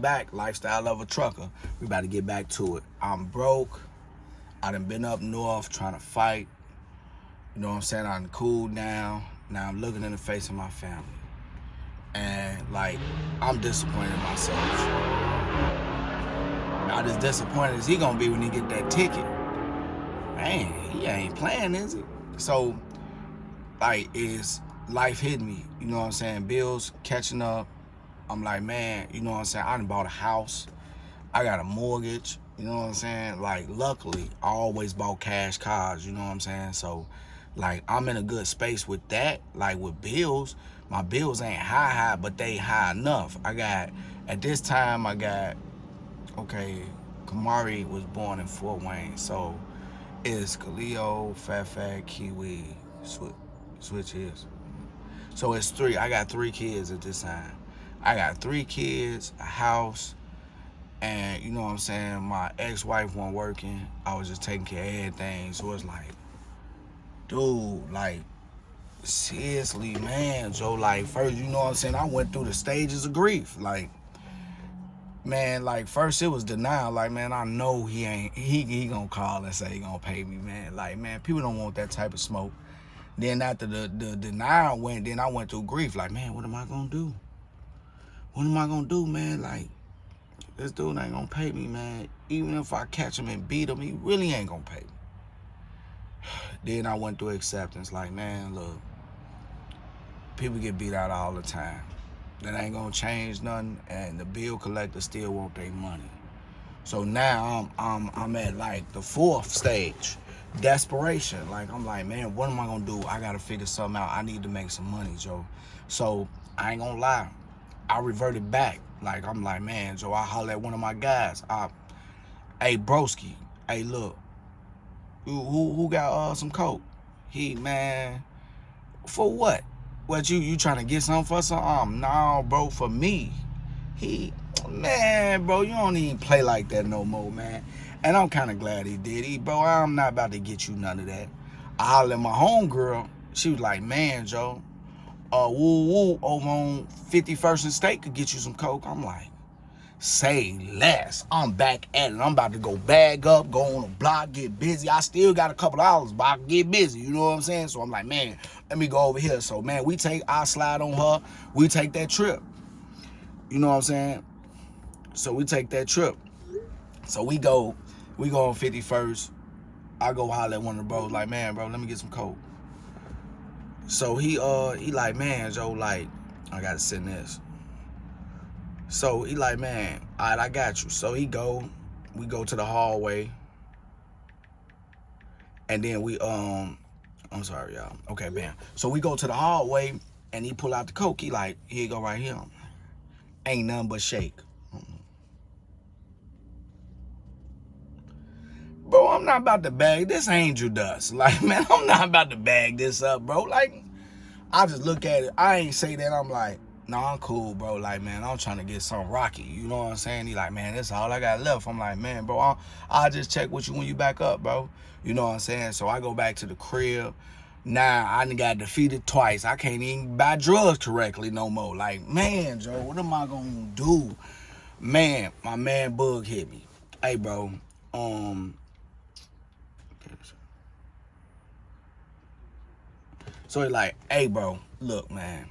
Back, lifestyle of a trucker. We about to get back to it. I'm broke. I done been up north trying to fight. You know what I'm saying? I done cooled down. Now I'm looking in the face of my family. And like, I'm disappointed in myself. Not as disappointed as he gonna be when he get that ticket. Man, he ain't playing, is he? So, like, is life hitting me? You know what I'm saying? Bills catching up. I'm like, man, you know what I'm saying? I done bought a house. I got a mortgage. You know what I'm saying? Like, luckily, I always bought cash cars. You know what I'm saying? So, like, I'm in a good space with that. Like, with bills, my bills ain't high, but they high enough. At this time, okay, Kamari was born in Fort Wayne. So, it's Khalil, Fat, Kiwi, Switch is. So, it's three. I got 3 kids at this time. I got 3 kids, a house, and you know what I'm saying, my ex-wife wasn't working. I was just taking care of everything. So it's like, dude, like, seriously, man, Joe, like, first, you know what I'm saying, I went through the stages of grief. Like, man, like, first it was denial. Like, man, I know he gonna call and say he gonna pay me, man. Like, man, people don't want that type of smoke. Then after the denial went, then I went through grief. Like, man, what am I gonna do? What am I gonna do, man? Like, this dude ain't gonna pay me, man. Even if I catch him and beat him, he really ain't gonna pay me. Then I went through acceptance. Like, man, look, people get beat out all the time. That ain't gonna change nothing, and the bill collector still want their money. So now I'm at like the 4th stage, desperation. Like, I'm like, man, what am I gonna do? I gotta figure something out. I need to make some money, Joe. So I ain't gonna lie, I reverted back. Like, I'm like, man, Joe, I holler at one of my guys. Hey, broski, hey, look, who got some coke? He, man, for what? What, you trying to get something for something? No, bro, for me. He, man, bro, you don't even play like that no more, man. And I'm kind of glad he did. Bro, I'm not about to get you none of that. I hollered at my homegirl. She was like, man, Joe, woo over on 51st and State could get you some coke. I'm like, say less. I'm back at it. I'm about to go bag up, go on a block, get busy. I still got a couple hours, but I can get busy. You know what I'm saying? So I'm like, man, let me go over here. So, man, I slide on her. We take that trip. You know what I'm saying? So we take that trip. So we go on 51st. I go holler at one of the bros, like, man, bro, let me get some coke. So he like, man, Joe, like, I gotta send this. So he like, man, all right, I got you. So we go to the hallway, and then I'm sorry, y'all. Okay, bam. So we go to the hallway, and he pull out the coke. He like, here you go right here. Ain't nothing but shake. Bro, I'm not about to bag this angel dust. Like, man, I'm not about to bag this up, bro. Like, I just look at it. I ain't say that. I'm like, nah, I'm cool, bro. Like, man, I'm trying to get something rocky. You know what I'm saying? He like, man, that's all I got left. I'm like, man, bro, I'll just check with you when you back up, bro. You know what I'm saying? So I go back to the crib. Now, I done got defeated twice. I can't even buy drugs correctly no more. Like, man, Joe, what am I going to do? Man, my man Bug hit me. Hey, bro, so he like, hey, bro, look, man,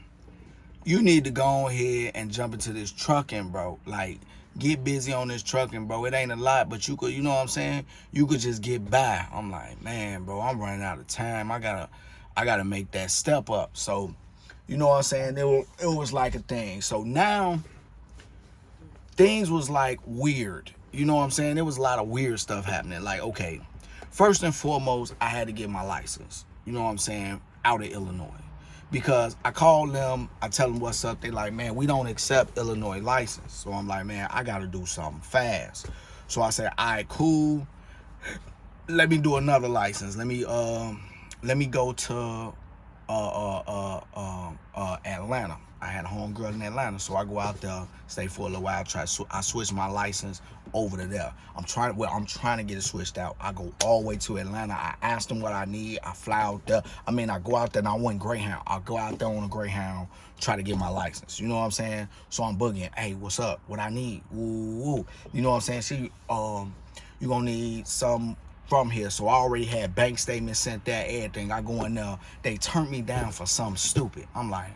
you need to go ahead and jump into this trucking, bro. Like, get busy on this trucking, bro. It ain't a lot, but you could, you know what I'm saying? You could just get by. I'm like, man, bro, I'm running out of time. I gotta make that step up. So, you know what I'm saying? It was like a thing. So now, things was like weird. You know what I'm saying? There was a lot of weird stuff happening. Like, okay, first and foremost, I had to get my license. You know what I'm saying? Out of Illinois. Because I call them, I tell them what's up. They like, man, we don't accept Illinois license. So I'm like, man, I got to do something fast. So I said, all right, cool. Let me do another license. Let me go to Atlanta. I had a homegirl in Atlanta, so I go out there, stay for a little while. I switch my license over to there. I'm trying to get it switched out. I go all the way to Atlanta. I ask them what I need. I fly out there. I mean, I go out there and I went Greyhound. I go out there on a Greyhound, try to get my license. You know what I'm saying? So I'm boogieing. Hey, what's up? What I need? Woo. You know what I'm saying? See, you gonna need some from here. So I already had bank statements sent there, everything. I go in there. They turned me down for something stupid. I'm like,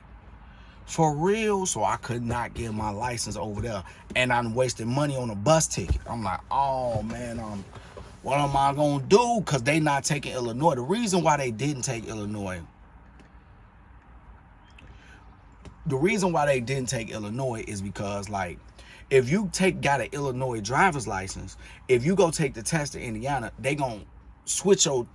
for real? So I could not get my license over there. And I'm wasting money on a bus ticket. I'm like, oh man, what am I gonna do? Because they not taking Illinois. The reason why they didn't take Illinois is because, like, if you got an Illinois driver's license, if you go take the test in Indiana, they gonna switch your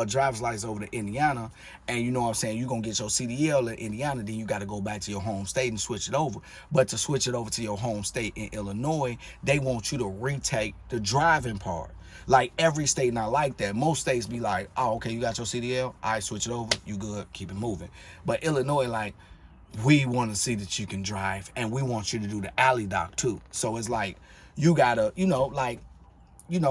driver's license over to Indiana, and you know what I'm saying, you're gonna get your CDL in Indiana, then you got to go back to your home state and switch it over. But to switch it over to your home state in Illinois, they want you to retake the driving part. Like, every state not like that. Most states be like, oh, okay, you got your CDL, I switch it over, you good, keep it moving. But Illinois, like, we want to see that you can drive, and we want you to do the alley dock too. So it's like, you gotta,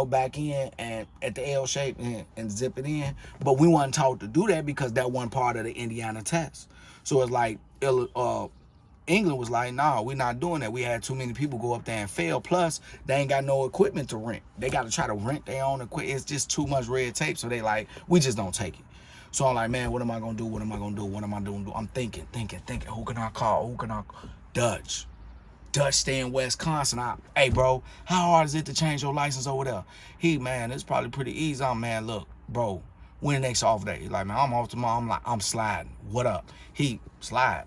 back in and at the L shape and zip it in. But we weren't taught to do that because that wasn't part of the Indiana test. So it's like, England was like, nah, we're not doing that. We had too many people go up there and fail. Plus, they ain't got no equipment to rent. They got to try to rent their own equipment. It's just too much red tape. So they like, we just don't take it. So I'm like, man, what am I going to do? What am I going to do? What am I doing? I'm thinking. Who can I call? Dutch stay in Wisconsin. Hey, bro, how hard is it to change your license over there? Man, it's probably pretty easy. Man, look, bro, when the next off day? He's like, man, I'm off tomorrow. I'm like, I'm sliding. What up? Slide.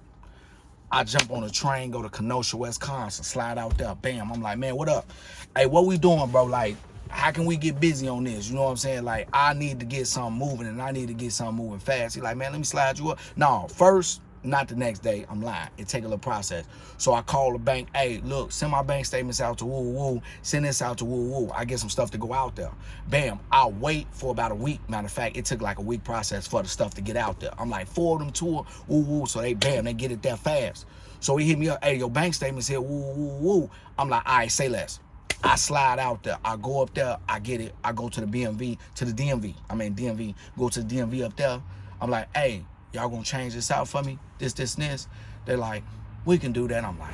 I jump on a train, go to Kenosha, Wisconsin, slide out there. Bam. I'm like, man, what up? Hey, what we doing, bro? Like, how can we get busy on this? You know what I'm saying? Like, I need to get something moving, and I need to get something moving fast. He's like, man, let me slide you up. No, first, not the next day. I'm lying. It take a little process. So I call the bank. Hey, look, send my bank statements out to woo. Send this out to woo. I get some stuff to go out there. Bam. I'll wait for about a week. Matter of fact, it took like a week process for the stuff to get out there. I'm like, 4 of them to woo. So they get it there fast. So he hit me up. Hey, your bank statements here. Woo. I'm like, all right, say less. I slide out there. I go up there. I get it. I go to the DMV. Go to the DMV up there. I'm like, hey, y'all gonna change this out for me? This. They're like, we can do that. I'm like,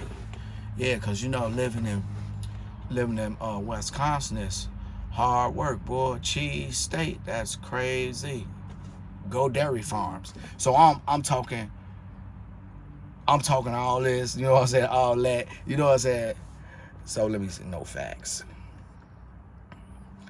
yeah, cause living in Wisconsin is hard work, boy. Cheese state, that's crazy. Go dairy farms. So I'm talking all this, you know what I'm saying, all that, you know what I'm saying. So let me see, no facts.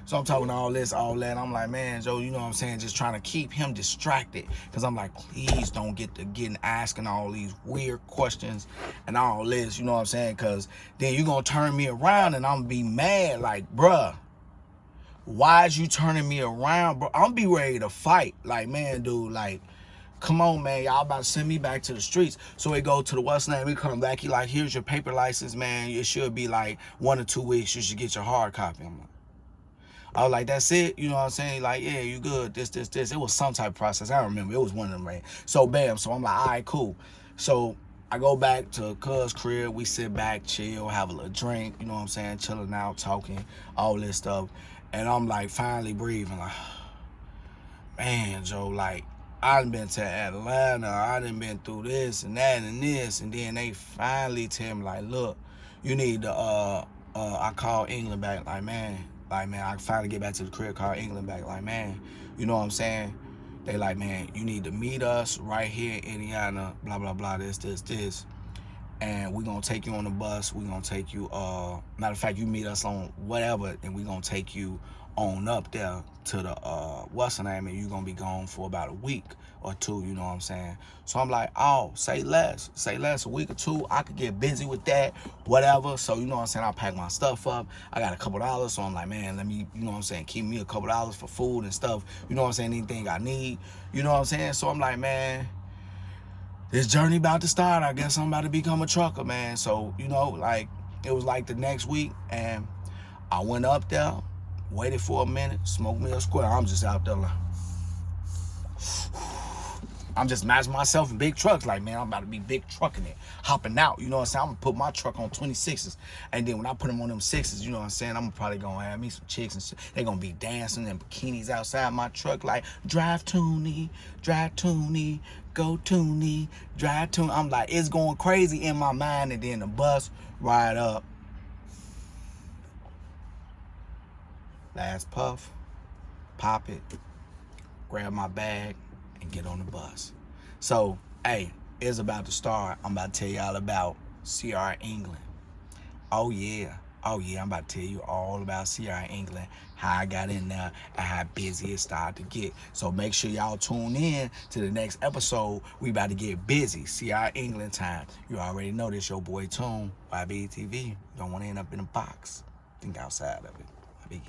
So I'm talking all this, all that. I'm like, man, Joe, you know what I'm saying? Just trying to keep him distracted. Because I'm like, please don't get to asking all these weird questions and all this, you know what I'm saying? Because then you're going to turn me around and I'm going to be mad. Like, bruh, why is you turning me around, bro? I'm going to be ready to fight. Like, man, dude, like, come on, man. Y'all about to send me back to the streets. So we go to the what's name. We come back. He like, here's your paper license, man. It should be like 1 or 2 weeks. You should get your hard copy. I'm like, I was like, that's it? You know what I'm saying? Like, yeah, you good, this. It was some type of process. I don't remember. It was one of them, right? So, bam. So, I'm like, all right, cool. So, I go back to Cuz crib. We sit back, chill, have a little drink. You know what I'm saying? Chilling out, talking, all this stuff. And I'm, like, finally breathing. Like, man, Joe, like, I done been to Atlanta. I done been through this and that and this. And then they finally tell me, like, look, you need to, I call England back. Like, man, I finally get back to the crib, call England back. Like, man, you know what I'm saying? They like, man, you need to meet us right here in Indiana, blah, blah, blah, this. And we're going to take you on the bus. We're going to take you, matter of fact, you meet us on whatever, and we're going to take you on up there to the, what's the name? And you're going to be gone for about a week or 2, you know what I'm saying? So I'm like, oh, say less, a week or 2. I could get busy with that, whatever. So, you know what I'm saying? I'll pack my stuff up. I got a couple dollars. So I'm like, man, let me, you know what I'm saying? Keep me a couple dollars for food and stuff. You know what I'm saying? Anything I need, you know what I'm saying? So I'm like, man, this journey about to start. I guess I'm about to become a trucker, man. So, you know, like, it was like the next week, and I went up there, waited for a minute, smoked me a square. I'm just out there like, I'm just imagining myself in big trucks. Like, man, I'm about to be big trucking it, hopping out. You know what I'm saying? I'm gonna put my truck on 26s, and then when I put them on them 6s, you know what I'm saying? I'm probably gonna have me some chicks and shit. They gonna be dancing in bikinis outside my truck, like, drive Toonie, go Toonie, drive Toonie. I'm like, it's going crazy in my mind, and then the bus ride up. Last puff, pop it, grab my bag, and get on the bus. So, hey, it's about to start. I'm about to tell y'all about CR England. Oh yeah, I'm about to tell you all about CR England, how I got in there, and how busy it started to get. So make sure y'all tune in to the next episode. We about to get busy. CR England time. You already know this, your boy Tune, YBTV. Don't want to end up in a box. Think outside of it. YB.